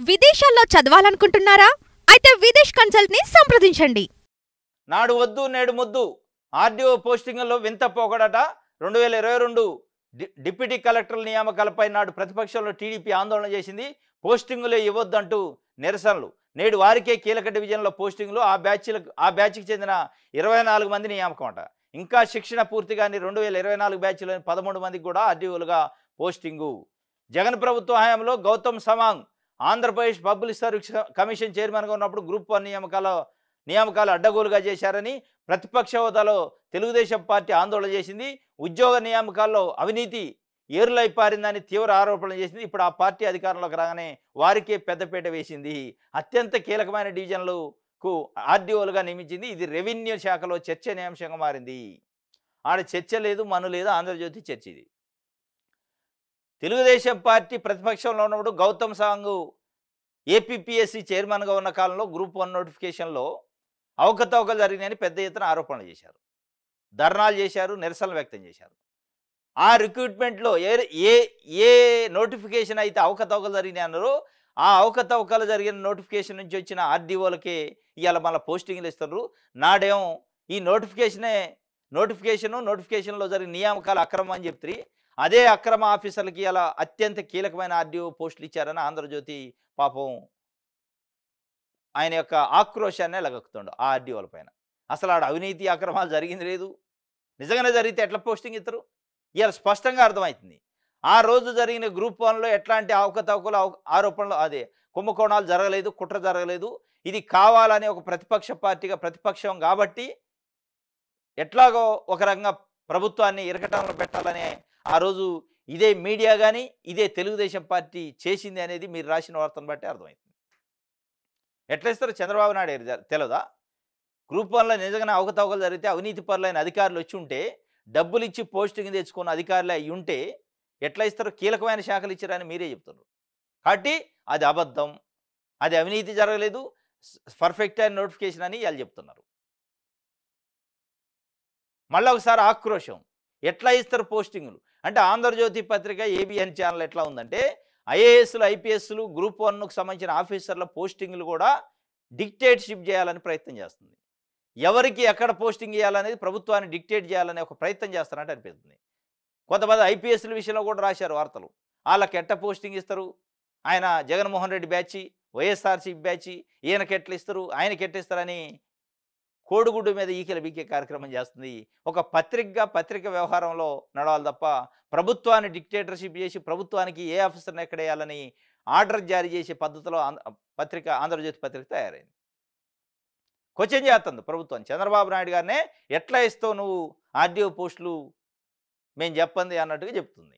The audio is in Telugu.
విదేశాల్లో చదవాలనుకుంటున్నారా? అయితే విదేశ్ కన్సల్ట్‌ని సంప్రదించండి. నాడు వద్దు నేడు ముద్దు ఆర్డీఓ పోస్టింగుల్లో వింత పోకడట 2022 డిప్యూటీ కలెక్టర్ల నియామకాలపై నాడు ప్రతిపక్షంలో టీడీపీ ఆందోళన చేసింది. పోస్టింగులే ఇవ్వొద్దంటూ నిరసనలు. నేడు వారికే కీలక డివిజన్లో పోస్టింగులు. ఆ బ్యాచ్కి చెందిన 24 మంది నియామకం. ఇంకా శిక్షణ పూర్తి కాని 2024 బ్యాచ్లోని 13 మందికి కూడా ఆర్డీఓలుగా పోస్టింగు. జగన్ ప్రభుత్వ హయాంలో Gautam Sawang Andhra Pradesh public service commission చైర్మన్గా ఉన్నప్పుడు గ్రూప్ 1 నియామకాలు అడ్డగోలుగా చేశారని ప్రతిపక్ష హోదాలో తెలుగుదేశం పార్టీ ఆందోళన చేసింది. ఉద్యోగ నియామకాల్లో అవినీతి ఏరులై పారిందని తీవ్ర ఆరోపణలు చేసింది. ఇప్పుడు ఆ పార్టీ అధికారంలోకి రాగానే వారికే పెద్దపీట వేసింది. అత్యంత కీలకమైన డివిజన్లకు ఆర్డీఓలుగా నియమించింది. ఇది రెవెన్యూ శాఖలో చర్చనీయాంశంగా మారింది. ఆడ చర్చ లేదు, మను లేదు, ఆంధ్రజ్యోతి చర్చ ఇది. తెలుగుదేశం పార్టీ ప్రతిపక్షంలో ఉన్నప్పుడు గౌతమ్ సవాంగ్ ఏపీపీఎస్సీ చైర్మన్గా ఉన్న కాలంలో గ్రూప్ 1 నోటిఫికేషన్లో అవకతవకలు జరిగినాయని పెద్ద ఎత్తున ఆరోపణలు చేశారు. ధర్నాలు చేశారు, నిరసనలు వ్యక్తం చేశారు. ఆ రిక్రూట్మెంట్లో ఏ నోటిఫికేషన్ అయితే అవకతవకలు జరిగినాయి అన్నారో ఆ అవకతవకలు జరిగిన నోటిఫికేషన్ నుంచి వచ్చిన ఆర్డీఓలకే ఇవాళ మళ్ళీ పోస్టింగ్లు ఇస్తున్నారు. నాడేమో ఈ నోటిఫికేషన్లో జరిగిన నియామకాలు అక్రమం అని చెప్తారు. అదే అక్రమ ఆఫీసర్లకి ఇలా అత్యంత కీలకమైన ఆర్డీఓ పోస్టులు ఇచ్చారని ఆంధ్రజ్యోతి పాపం ఆయన యొక్క ఆక్రోశాన్ని లగక్కుతుండు ఆ ఆర్డీఓల పైన. అసలు ఆడ అవినీతి అక్రమాలు జరిగింది లేదు. నిజంగానే జరిగితే ఎట్లా పోస్టింగ్ ఇస్తారు? ఇవాళ స్పష్టంగా అర్థమవుతుంది. ఆ రోజు జరిగిన గ్రూప్ 1లో ఎట్లాంటి అవకతవకలు ఆరోపణలు అదే కుంభకోణాలు జరగలేదు, కుట్ర జరగలేదు. ఇది కావాలని ఒక ప్రతిపక్ష పార్టీగా ప్రతిపక్షం కాబట్టి ఎట్లాగో ఒక రకంగా ప్రభుత్వాన్ని ఇరకటంలో పెట్టాలనే ఆ రోజు ఇదే మీడియా కానీ ఇదే తెలుగుదేశం పార్టీ చేసింది అనేది మీరు రాసిన వార్తను బట్టి అర్థమవుతుంది. ఎట్లా ఇస్తారు చంద్రబాబు నాయుడు తెలియదా? గ్రూప్ 1లో నిజంగానే అవకతవకలు జరిగితే అవినీతి పరులైన అధికారులు వచ్చి ఉంటే డబ్బులు ఇచ్చి పోస్టింగ్ తెచ్చుకున్న అధికారులు అయి ఉంటే ఎట్లా ఇస్తారు? కీలకమైన శాఖలు ఇచ్చారని మీరే చెప్తున్నారు. కాబట్టి అది అబద్ధం, అది అవినీతి జరగలేదు, పర్ఫెక్ట్ అయిన నోటిఫికేషన్ అని వాళ్ళు చెప్తున్నారు. మళ్ళీ ఒకసారి ఆక్రోశం. ఎట్లా ఇస్తారు పోస్టింగులు అంటే ఆంధ్రజ్యోతి పత్రిక ఏబిఎన్ ఛానల్ ఎట్లా ఉందంటే ఐఏఎస్లు ఐపీఎస్లు గ్రూప్ 1కు సంబంధించిన ఆఫీసర్ల పోస్టింగులు కూడా డిక్టేట్షిప్ చేయాలని ప్రయత్నం చేస్తుంది. ఎవరికి ఎక్కడ పోస్టింగ్ చేయాలనేది ప్రభుత్వాన్ని డిక్టేట్ చేయాలనే ఒక ప్రయత్నం చేస్తారంటే అనిపిస్తుంది. కొంతమంది ఐపీఎస్ల విషయంలో కూడా రాశారు వార్తలు. వాళ్ళకి ఎట్ట పోస్టింగ్ ఇస్తారు? ఆయన జగన్మోహన్ రెడ్డి బ్యాచి, వైఎస్ఆర్సీపీ బ్యాచి, ఈయనకి ఎట్లా ఇస్తారు, ఆయనకి ఎట్లా ఇస్తారని కోడిగుడ్డు మీద ఈకెలు బీకే కార్యక్రమం చేస్తుంది. ఒక పత్రిక వ్యవహారంలో నడవాలి తప్ప ప్రభుత్వాన్ని డిక్టేటర్షిప్ చేసి ప్రభుత్వానికి ఏ ఆఫీసర్ని ఎక్కడ వేయాలని ఆర్డర్ జారీ చేసే పద్ధతిలో ఆంధ్రజ్యోతి పత్రిక తయారైంది. క్వశ్చన్ చేస్తుంది ప్రభుత్వం. చంద్రబాబు నాయుడు గారినే ఎట్లా ఇస్తావు నువ్వు ఆర్డీఓ పోస్టులు మేము చెప్పండి అన్నట్టుగా చెప్తుంది.